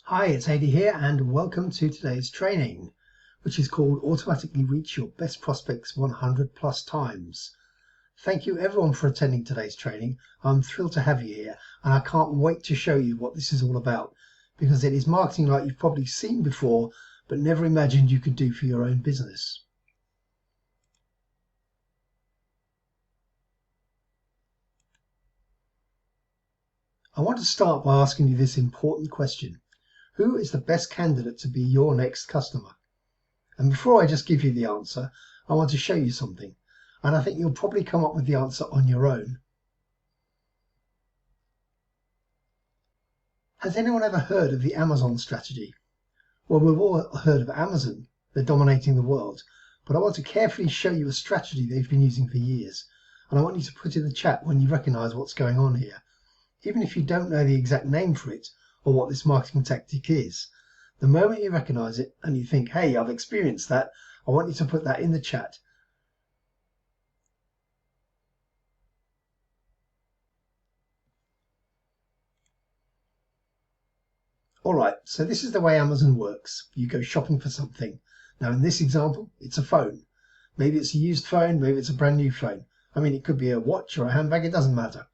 Hi, it's Adi here and welcome to today's training, which is called Automatically Reach Your Best Prospects 100 plus times. Thank you everyone for attending today's training. I'm thrilled to have you here and I can't wait to show you what this is all about, because it is marketing like you've probably seen before but never imagined you could do for your own business. I want to start by asking you this important question. Who is the best candidate to be your next customer? And before I just give you the answer, I want to show you something, and I think you'll probably come up with the answer on your own. Has anyone ever heard of the Amazon strategy? Well, we've all heard of Amazon. They're dominating the world, but I want to carefully show you a strategy they've been using for years, and I want you to put in the chat when you recognize what's going on here, even if you don't know the exact name for it or what this marketing tactic is. The moment you recognize it and you think, hey, I've experienced that, I want you to put that in the chat. Alright, so this is the way Amazon works. You go shopping for something. Now in this example, it's a phone. Maybe it's a used phone, maybe it's a brand new phone. I mean, it could be a watch or a handbag, it doesn't matter.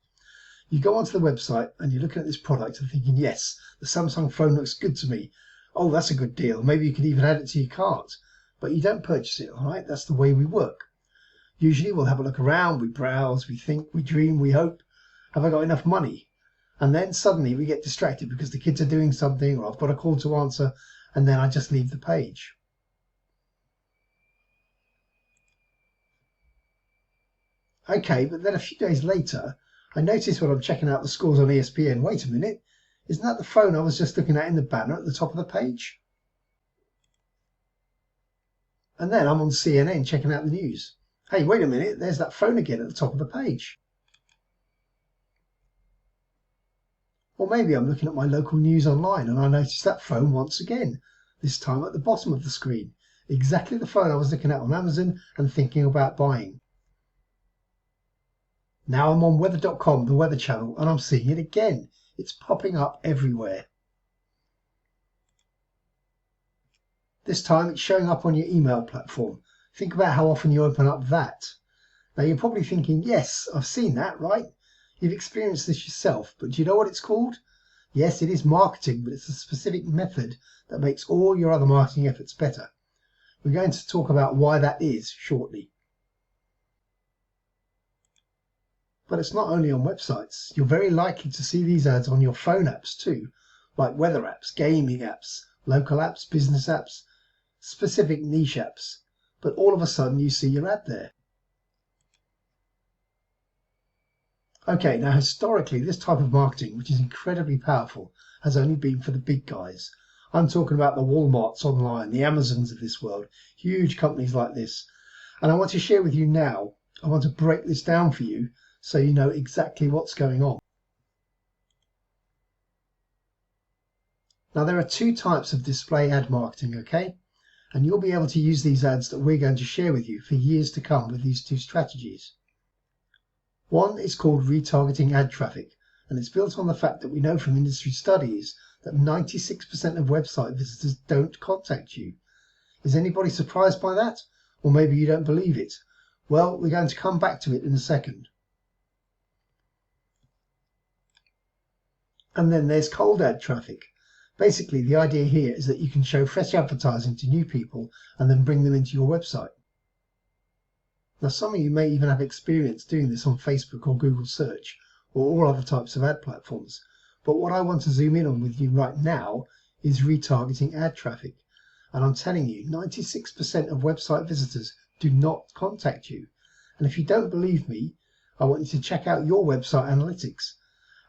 You go onto the website and you're looking at this product and thinking, yes, the Samsung phone looks good to me. Oh, that's a good deal. Maybe you could even add it to your cart. But you don't purchase it, alright? That's the way we work. Usually we'll have a look around, we browse, we think, we dream, we hope. Have I got enough money? And then suddenly we get distracted because the kids are doing something or I've got a call to answer, and then I just leave the page. Okay, but then a few days later, I notice when I'm checking out the scores on ESPN, wait a minute, isn't that the phone I was just looking at in the banner at the top of the page? And then I'm on CNN checking out the news. Hey, wait a minute, there's that phone again at the top of the page. Or maybe I'm looking at my local news online and I notice that phone once again, this time at the bottom of the screen. Exactly the phone I was looking at on Amazon and thinking about buying. Now I'm on weather.com, the weather channel, and I'm seeing it again. It's popping up everywhere. This time it's showing up on your email platform. Think about how often you open up that. Now you're probably thinking, yes, I've seen that, right? You've experienced this yourself, but do you know what it's called? Yes, it is marketing, but it's a specific method that makes all your other marketing efforts better. We're going to talk about why that is shortly. But it's not only on websites. You're very likely to see these ads on your phone apps too, like weather apps, gaming apps, local apps, business apps, specific niche apps. But all of a sudden you see your ad there. Okay, now historically this type of marketing, which is incredibly powerful, has only been for the big guys. I'm talking about the Walmarts online, the Amazons of this world, huge companies like this. And I want to share with you now, I want to break this down for you so you know exactly what's going on. Now there are two types of display ad marketing, okay? And you'll be able to use these ads that we're going to share with you for years to come with these two strategies. One is called retargeting ad traffic, and it's built on the fact that we know from industry studies that 96% of website visitors don't contact you. Is anybody surprised by that? Or maybe you don't believe it? Well, we're going to come back to it in a second. And then there's cold ad traffic. Basically, the idea here is that you can show fresh advertising to new people and then bring them into your website. Now, some of you may even have experience doing this on Facebook or Google Search or all other types of ad platforms. But what I want to zoom in on with you right now is retargeting ad traffic. And I'm telling you, 96% of website visitors do not contact you. And if you don't believe me, I want you to check out your website analytics.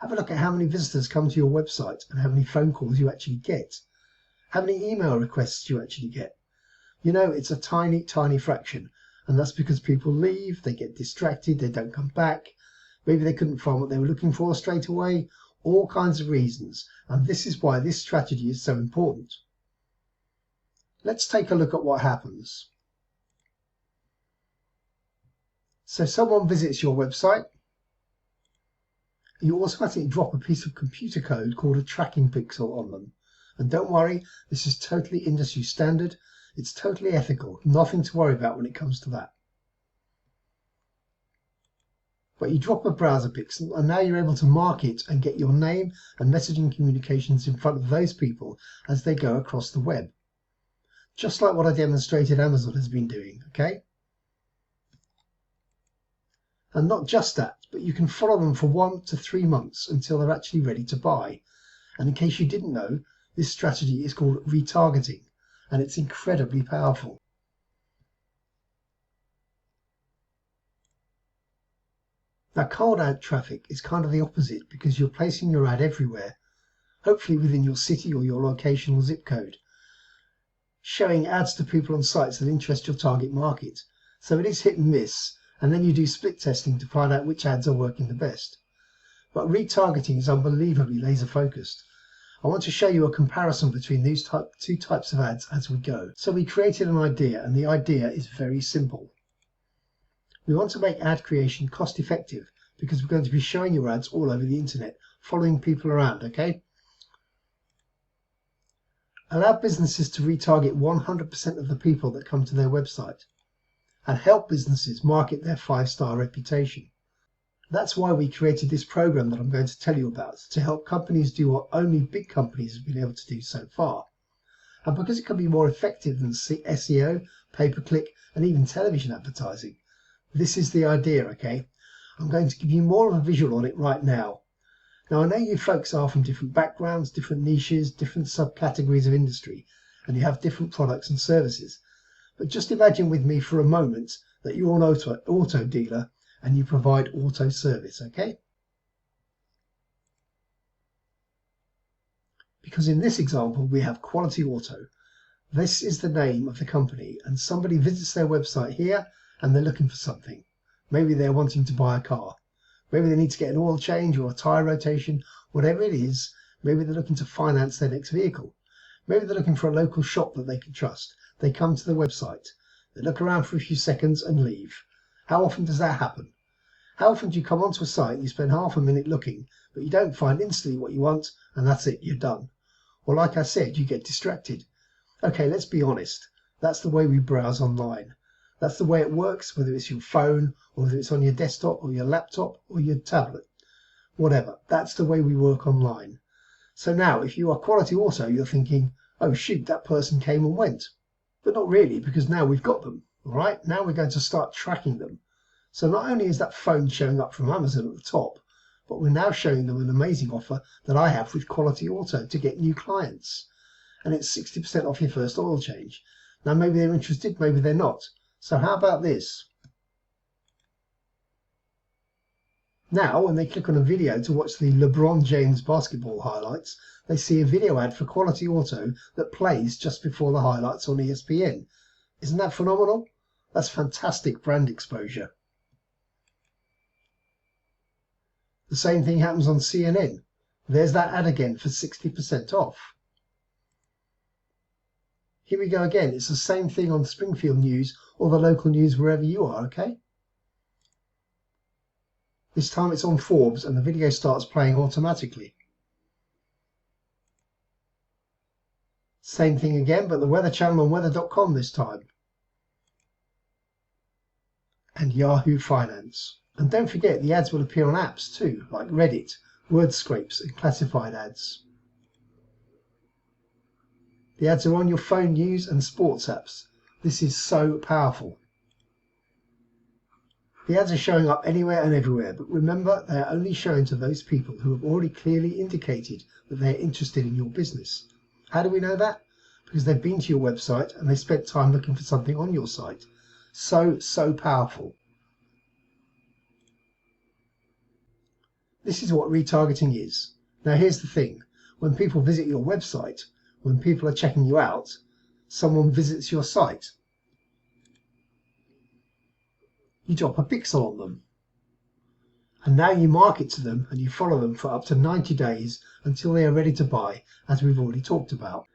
Have a look at how many visitors come to your website and how many phone calls you actually get. How many email requests you actually get. You know, it's a tiny, tiny fraction. And that's because people leave, they get distracted, they don't come back. Maybe they couldn't find what they were looking for straight away. All kinds of reasons. And this is why this strategy is so important. Let's take a look at what happens. So someone visits your website. You automatically drop a piece of computer code called a tracking pixel on them. And don't worry, this is totally industry standard. It's totally ethical. Nothing to worry about when it comes to that. But you drop a browser pixel and now you're able to market and get your name and messaging communications in front of those people as they go across the web. Just like what I demonstrated Amazon has been doing, okay? And not just that, but you can follow them for 1 to 3 months until they're actually ready to buy. And in case you didn't know, this strategy is called retargeting, and it's incredibly powerful. Now, cold ad traffic is kind of the opposite because you're placing your ad everywhere, hopefully within your city or your location or zip code, showing ads to people on sites that interest your target market. So it is hit and miss, and then you do split testing to find out which ads are working the best. But retargeting is unbelievably laser focused. I want to show you a comparison between these two types of ads as we go. So we created an idea, and the idea is very simple. We want to make ad creation cost effective because we're going to be showing your ads all over the internet, following people around, okay? Allow businesses to retarget 100% of the people that come to their website and help businesses market their 5-star reputation. That's why we created this program that I'm going to tell you about, to help companies do what only big companies have been able to do so far. And because it can be more effective than SEO, pay-per-click, and even television advertising, this is the idea, okay? I'm going to give you more of a visual on it right now. Now, I know you folks are from different backgrounds, different niches, different subcategories of industry, and you have different products and services. But just imagine with me for a moment that you're an auto dealer and you provide auto service, okay? Because in this example, we have Quality Auto. This is the name of the company, and somebody visits their website here and they're looking for something. Maybe they're wanting to buy a car. Maybe they need to get an oil change or a tire rotation, whatever it is. Maybe they're looking to finance their next vehicle. Maybe they're looking for a local shop that they can trust. They come to the website. They look around for a few seconds and leave. How often does that happen? How often do you come onto a site and you spend half a minute looking, but you don't find instantly what you want, and that's it, you're done? Or like I said, you get distracted. Okay, let's be honest. That's the way we browse online. That's the way it works, whether it's your phone, or whether it's on your desktop, or your laptop, or your tablet. Whatever, that's the way we work online. So now, if you are Quality Auto, you're thinking, oh shoot, that person came and went. But not really, because now we've got them. All right, now we're going to start tracking them. So not only is that phone showing up from Amazon at the top, but we're now showing them an amazing offer that I have with Quality Auto to get new clients. And it's 60% off your first oil change. Now maybe they're interested, maybe they're not. So how about this? Now, when they click on a video to watch the LeBron James basketball highlights, they see a video ad for Quality Auto that plays just before the highlights on ESPN. Isn't that phenomenal? That's fantastic brand exposure. The same thing happens on CNN. There's that ad again for 60% off. Here we go again. It's the same thing on Springfield News or the local news wherever you are, okay? This time it's on Forbes and the video starts playing automatically. Same thing again, but the Weather Channel on weather.com this time. And Yahoo Finance. And don't forget, the ads will appear on apps too, like Reddit, word scrapes, and classified ads. The ads are on your phone news and sports apps. This is so powerful. The ads are showing up anywhere and everywhere, but remember, they are only shown to those people who have already clearly indicated that they are interested in your business. How do we know that? Because they've been to your website and they spent time looking for something on your site. So powerful. This is what retargeting is. Now here's the thing. When people visit your website, when people are checking you out, someone visits your site. You drop a pixel on them. And now you market to them and you follow them for up to 90 days until they are ready to buy, as we've already talked about.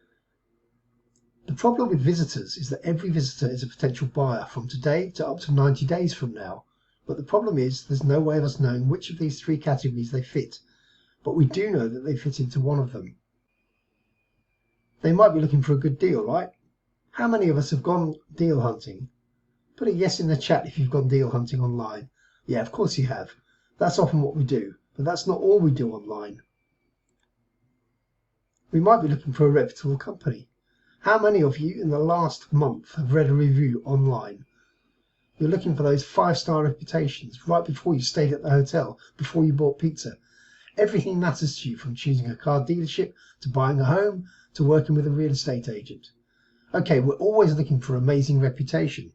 The problem with visitors is that every visitor is a potential buyer from today to up to 90 days from now. But the problem is there's no way of us knowing which of these 3 categories they fit. But we do know that they fit into one of them. They might be looking for a good deal, right? How many of us have gone deal hunting? Put a yes in the chat if you've gone deal hunting online. Yeah, of course you have. That's often what we do, but that's not all we do online. We might be looking for a reputable company. How many of you in the last month have read a review online? You're looking for those 5-star reputations right before you stayed at the hotel, before you bought pizza. Everything matters to you, from choosing a car dealership to buying a home to working with a real estate agent. Okay, we're always looking for amazing reputation.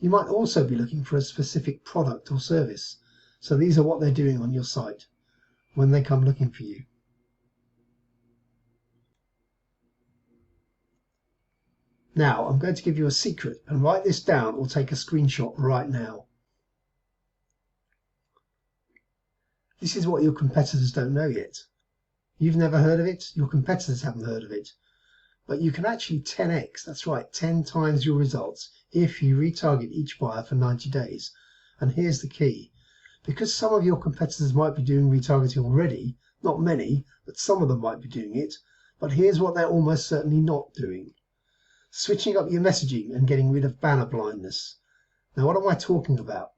You might also be looking for a specific product or service. So these are what they're doing on your site when they come looking for you. Now, I'm going to give you a secret, and write this down or take a screenshot right now. This is what your competitors don't know yet. You've never heard of it, your competitors haven't heard of it. But you can actually 10x, that's right, 10 times your results if you retarget each buyer for 90 days. And here's the key. Because some of your competitors might be doing retargeting already, not many, but some of them might be doing it, but here's what they're almost certainly not doing. Switching up your messaging and getting rid of banner blindness. Now, what am I talking about?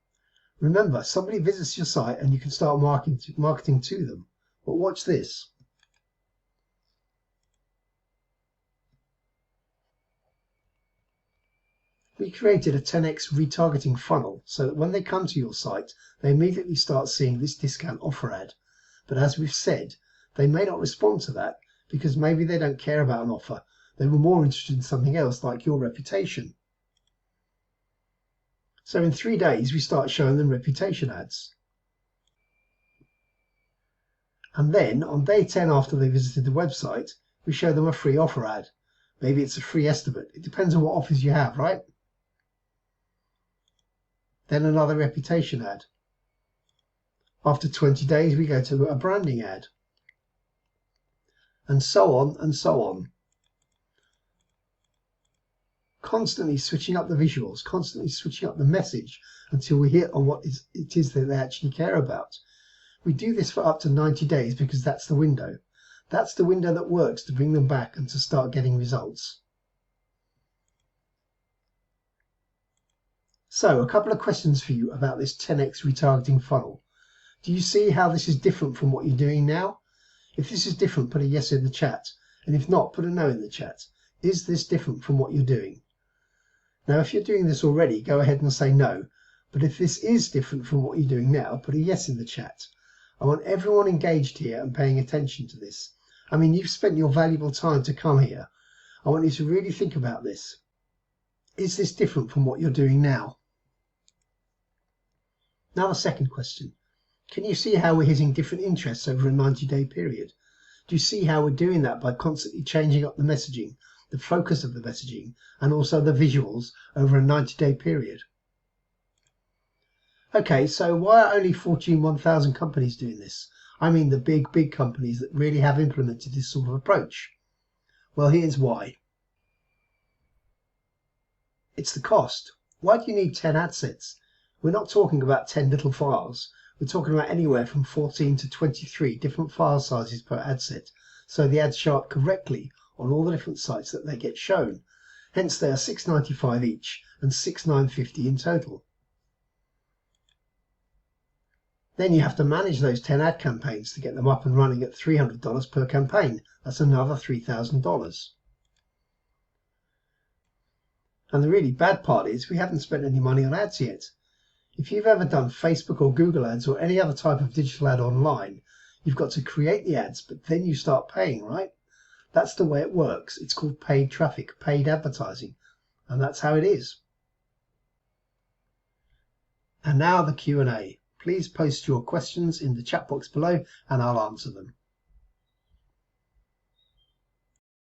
Remember, somebody visits your site and you can start marketing to them. But watch this. We created a 10x retargeting funnel so that when they come to your site, they immediately start seeing this discount offer ad. But as we've said, they may not respond to that because maybe they don't care about an offer. They were more interested in something else, like your reputation. So in 3 days, we start showing them reputation ads. And then on day 10 after they visited the website, we show them a free offer ad. Maybe it's a free estimate. It depends on what offers you have, right? Then another reputation ad. After 20 days, we go to a branding ad. And so on and so on. Constantly switching up the visuals, constantly switching up the message until we hit on what it is that they actually care about. We do this for up to 90 days because that's the window. That's the window that works to bring them back and to start getting results. So, a couple of questions for you about this 10x retargeting funnel. Do you see how this is different from what you're doing now? If this is different, put a yes in the chat. And if not, put a no in the chat. Is this different from what you're doing? Now, if you're doing this already, go ahead and say no. But if this is different from what you're doing now, put a yes in the chat. I want everyone engaged here and paying attention to this. I mean, you've spent your valuable time to come here. I want you to really think about this. Is this different from what you're doing now? Now the second question. Can you see how we're hitting different interests over a 90-day period? Do you see how we're doing that by constantly changing up the messaging, the focus of the messaging, and also the visuals over a 90-day period? Okay, so why are only Fortune 1000 companies doing this? I mean the big companies that really have implemented this sort of approach. Well, here's why. It's the cost. Why do you need 10 ad sets? We're not talking about 10 little files. We're talking about anywhere from 14 to 23 different file sizes per ad set, so the ads show up correctly on all the different sites that they get shown. Hence they are $6.95 each and $6.950 in total. Then you have to manage those 10 ad campaigns to get them up and running at $300 per campaign. That's another $3,000. And the really bad part is we haven't spent any money on ads yet. If you've ever done Facebook or Google ads or any other type of digital ad online, you've got to create the ads, but then you start paying, right? That's the way it works. It's called paid traffic, paid advertising, and that's how it is. And now the Q&A. Please post your questions in the chat box below and I'll answer them.